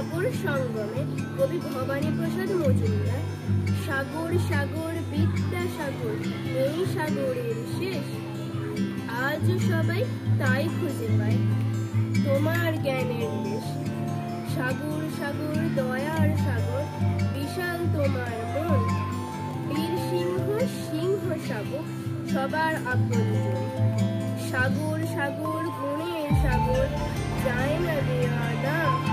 সাগর সঙ্গমে কবি ভবানীপ্রসাদ মজুমদার। সাগর সাগর বিদ্যাসাগর, এই সাগরের শেষ। আজ সবাই তাই খুঁজে পায় তোমার জ্ঞানের দেশ। সাগর সাগর দয়ার সাগর, বিশাল তোমার মন। বীর সিংহ সিংহ শাবক, সবার আপনজন। সাগর সাগর গুণের সাগর, যায় না দেওয়া দাম।